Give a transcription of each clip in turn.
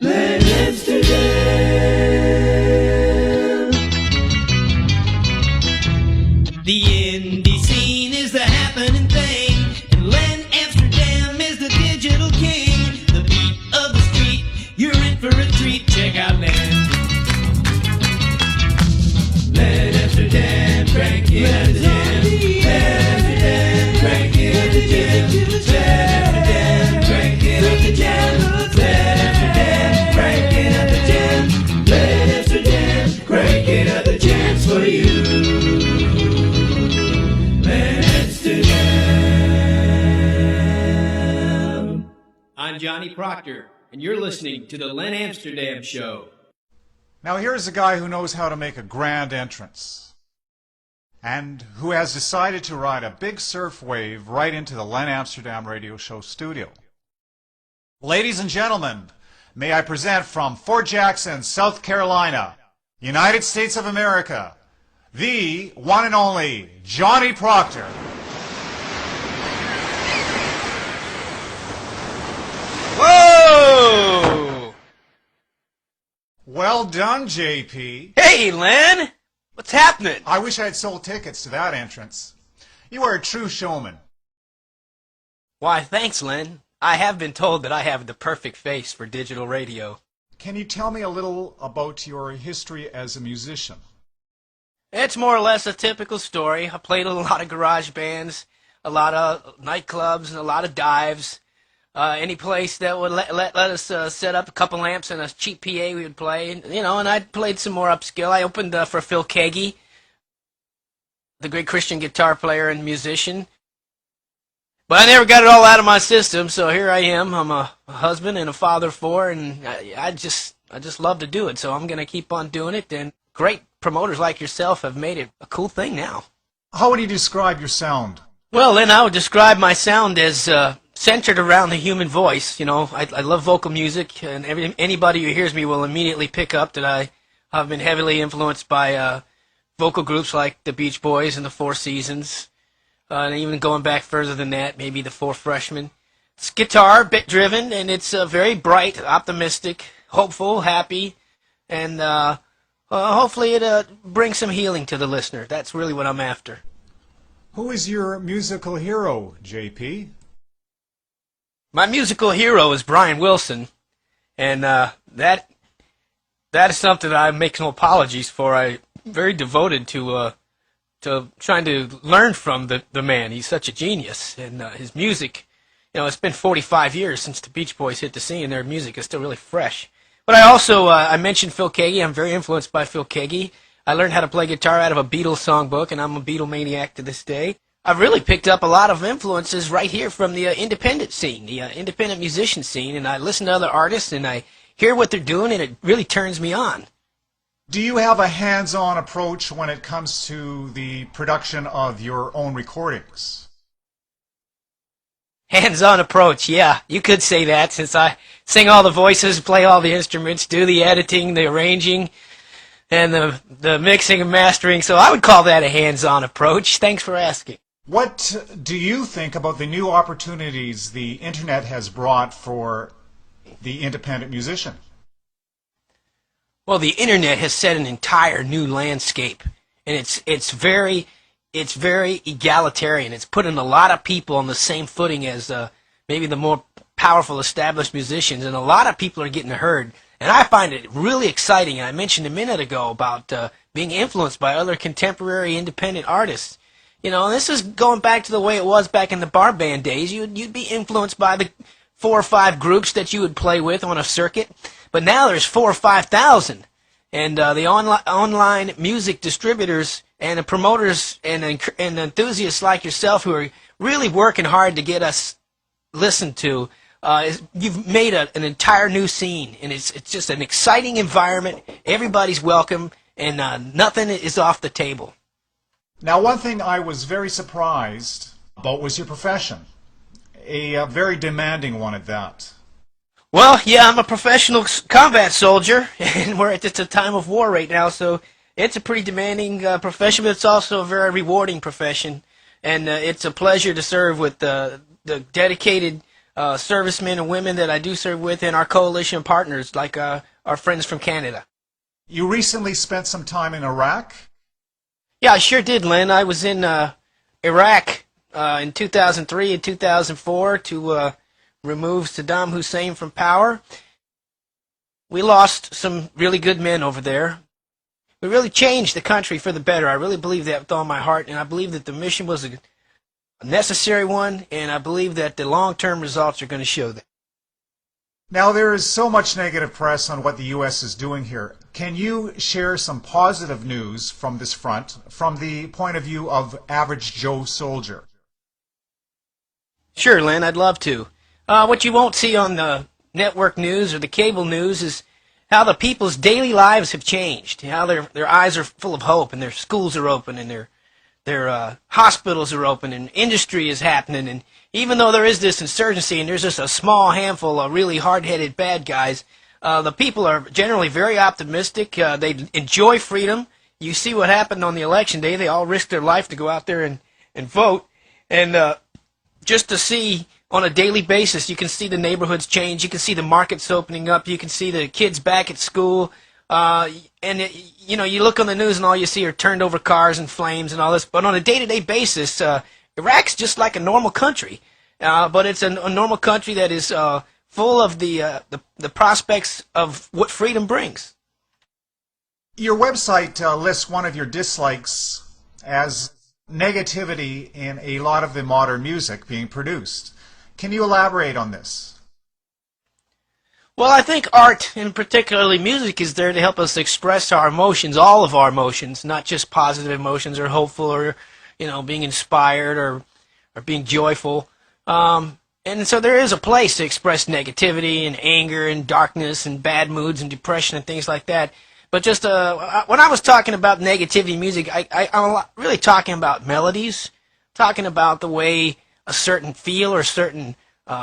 Len Amsterdam. The indie scene is the happening thing, and Len Amsterdam is the digital king. The beat of the street, you're in for a treat. Check out Len. Len Amsterdam, crank it at the jam. Len Amsterdam, crank it at the jam. Len Amsterdam, crank it at the jam. Len Amsterdam, crank it at the jam. Len Amsterdam, crank it at the jams for you. Len Amsterdam. I'm Johnny Proctor, and you're listening to the Len Amsterdam Show. Now here's a guy who knows how to make a grand entrance and who has decided to ride a big surf wave right into the Len Amsterdam Radio Show studio. Ladies and gentlemen, may I present from Fort Jackson, South Carolina, United States of America, the one and only Johnny Proctor. Whoa! Well done, JP. Hey, Len! What's happening? I wish I had sold tickets to that entrance. You are a true showman. Why, thanks, Len. I have been told that I have the perfect face for digital radio. Can you tell me a little about your history as a musician? It's more or less a typical story. I played in a lot of garage bands, a lot of nightclubs, and a lot of dives. Any place that would let us set up a couple amps and a cheap PA, we would play. And I played some more upskill. I opened for Phil Keaggy, the great Christian guitar player and musician. But I never got it all out of my system, so here I am. I'm a husband and a father of four, and I just love to do it, so I'm going to keep on doing it. And great promoters like yourself have made it a cool thing now. How would you describe your sound? Well, then I would describe my sound as centered around the human voice. I love vocal music, and anybody who hears me will immediately pick up that I have been heavily influenced by vocal groups like the Beach Boys and the Four Seasons, and even going back further than that, maybe the Four Freshmen. It's guitar, bit-driven, and it's very bright, optimistic, hopeful, happy, and hopefully it brings some healing to the listener. That's really what I'm after. Who is your musical hero, JP? My musical hero is Brian Wilson, and that is something that I make no apologies for. I'm very devoted to trying to learn from the man. He's such a genius, and his music, it's been 45 years since the Beach Boys hit the scene, and their music is still really fresh. But I also, I mentioned Phil Keaggy. I'm very influenced by Phil Keaggy. I learned how to play guitar out of a Beatles songbook, and I'm a Beatle maniac to this day. I've really picked up a lot of influences right here from the independent scene, the independent musician scene, and I listen to other artists, and I hear what they're doing, and it really turns me on. Do you have a hands-on approach when it comes to the production of your own recordings? Hands-on approach, yeah, you could say that, since I sing all the voices, play all the instruments, do the editing, the arranging, and the mixing and mastering, so I would call that a hands-on approach. Thanks for asking. What do you think about the new opportunities the Internet has brought for the independent musician? Well, the Internet has set an entire new landscape, and it's very egalitarian. It's putting a lot of people on the same footing as maybe the more powerful established musicians, and a lot of people are getting heard. And I find it really exciting. And I mentioned a minute ago about being influenced by other contemporary independent artists. This is going back to the way it was back in the bar band days. You'd be influenced by the 4 or 5 groups that you would play with on a circuit. But now there's 4,000 or 5,000. And the online music distributors and the promoters and enthusiasts like yourself who are really working hard to get us listened to, you've made an entire new scene, and it's just an exciting environment. Everybody's welcome, and nothing is off the table. Now, one thing I was very surprised about was your profession, a very demanding one at that. Well, yeah, I'm a professional combat soldier, and we're at a time of war right now, so it's a pretty demanding profession, but it's also a very rewarding profession, and it's a pleasure to serve with the dedicated servicemen and women that I do serve with, and our coalition partners, like our friends from Canada. You recently spent some time in Iraq. Yeah, I sure did, Len. I was in Iraq in 2003 and 2004 to remove Saddam Hussein from power. We lost some really good men over there. We really changed the country for the better. I really believe that with all my heart, and I believe that the mission was a necessary one, and I believe that the long-term results are going to show that. Now, there is so much negative press on what the U.S. is doing here. Can you share some positive news from this front, from the point of view of average Joe soldier? Sure, Len, I'd love to. What you won't see on the network news or the cable news is how the people's daily lives have changed, how their eyes are full of hope, and their schools are open, and their hospitals are open, and industry is happening. And even though there is this insurgency and there's just a small handful of really hard-headed bad guys, the people are generally very optimistic. They enjoy freedom. You see what happened on the election day. They all risked their life to go out there and vote. And just to see on a daily basis, you can see the neighborhoods change. You can see the markets opening up. You can see the kids back at school. You look on the news and all you see are turned over cars and flames and all this. But on a day-to-day basis, Iraq's just like a normal country. But it's a normal country that is full of the prospects of what freedom brings. Your website lists one of your dislikes as negativity in a lot of the modern music being produced. Can you elaborate on this? Well, I think art, and particularly music, is there to help us express our emotions, all of our emotions, not just positive emotions or hopeful or, being inspired or being joyful. And so there is a place to express negativity and anger and darkness and bad moods and depression and things like that. But just when I was talking about negativity music, I'm really talking about melodies, talking about the way a certain feel or certain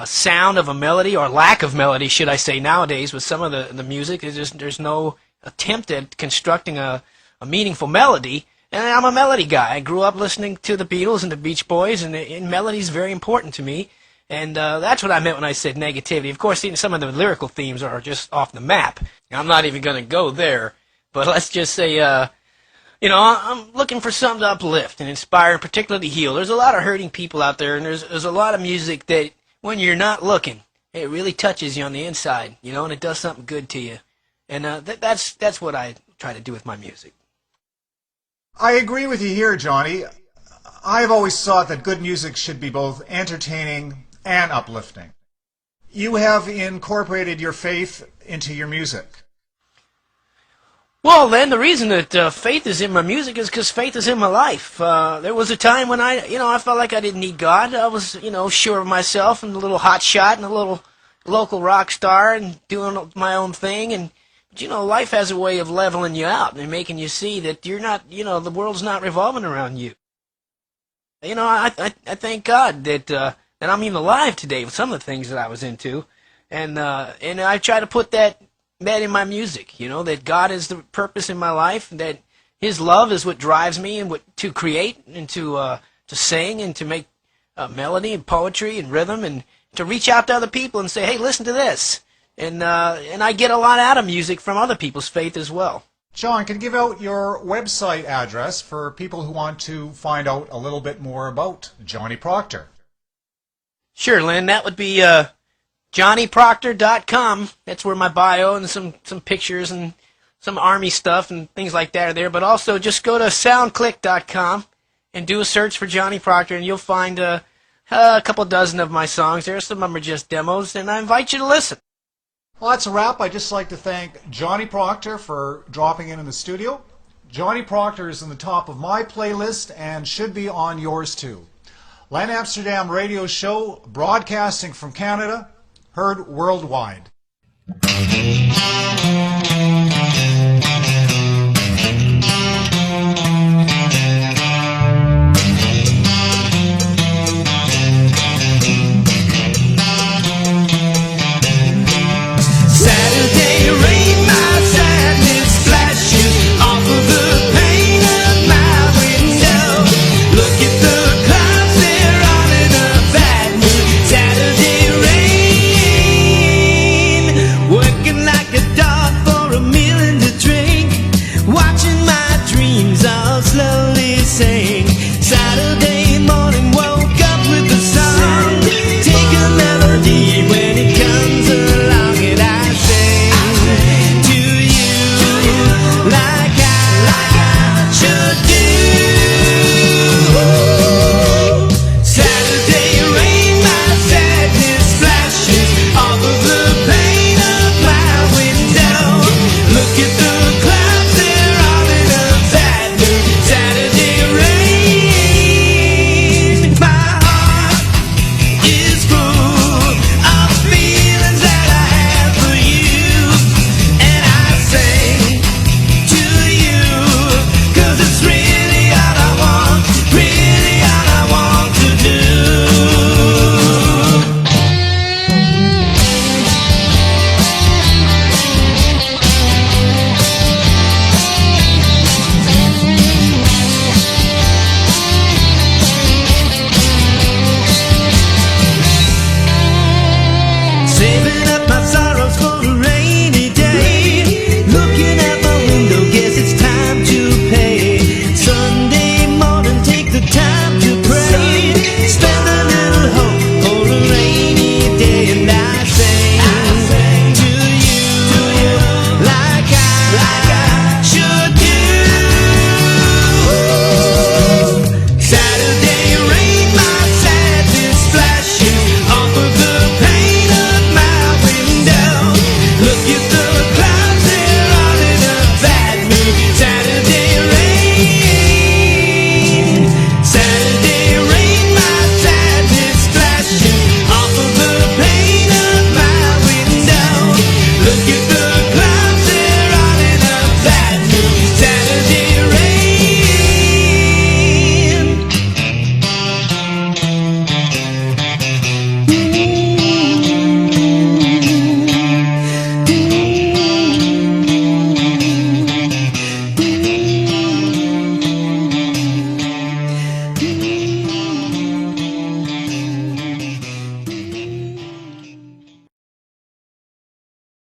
sound of a melody, or lack of melody, should I say, nowadays with some of the music. There's no attempt at constructing a meaningful melody. And I'm a melody guy. I grew up listening to the Beatles and the Beach Boys, and melody is very important to me. And that's what I meant when I said negativity. Of course, some of the lyrical themes are just off the map. I'm not even going to go there. But let's just say, I'm looking for something to uplift and inspire and particularly heal. There's a lot of hurting people out there, and there's a lot of music that, when you're not looking, it really touches you on the inside, and it does something good to you. And that's what I try to do with my music. I agree with you here, Johnny. I've always thought that good music should be both entertaining and uplifting. You have incorporated your faith into your music. Well, then, the reason that faith is in my music is because faith is in my life. There was a time when I felt like I didn't need God. I was, sure of myself and a little hot shot and a little local rock star and doing my own thing. And, life has a way of leveling you out and making you see that you're not, the world's not revolving around you. I thank God that I'm even alive today with some of the things that I was into. And I try to put that in my music, that God is the purpose in my life, that His love is what drives me and to create and to sing and to make melody and poetry and rhythm and to reach out to other people and say, hey, listen to this. And I get a lot out of music from other people's faith as well. John, can you give out your website address for people who want to find out a little bit more about Johnny Proctor? Sure, Lynn. That would be JohnnyProctor.com. That's where my bio and some pictures and some Army stuff and things like that are there. But also just go to SoundClick.com and do a search for Johnny Proctor, and you'll find a couple dozen of my songs there. Some of them are just demos, and I invite you to listen. Well, that's a wrap. I'd just like to thank Johnny Proctor for dropping in the studio. Johnny Proctor is in the top of my playlist and should be on yours too. Len Amsterdam Radio Show, broadcasting from Canada, heard worldwide.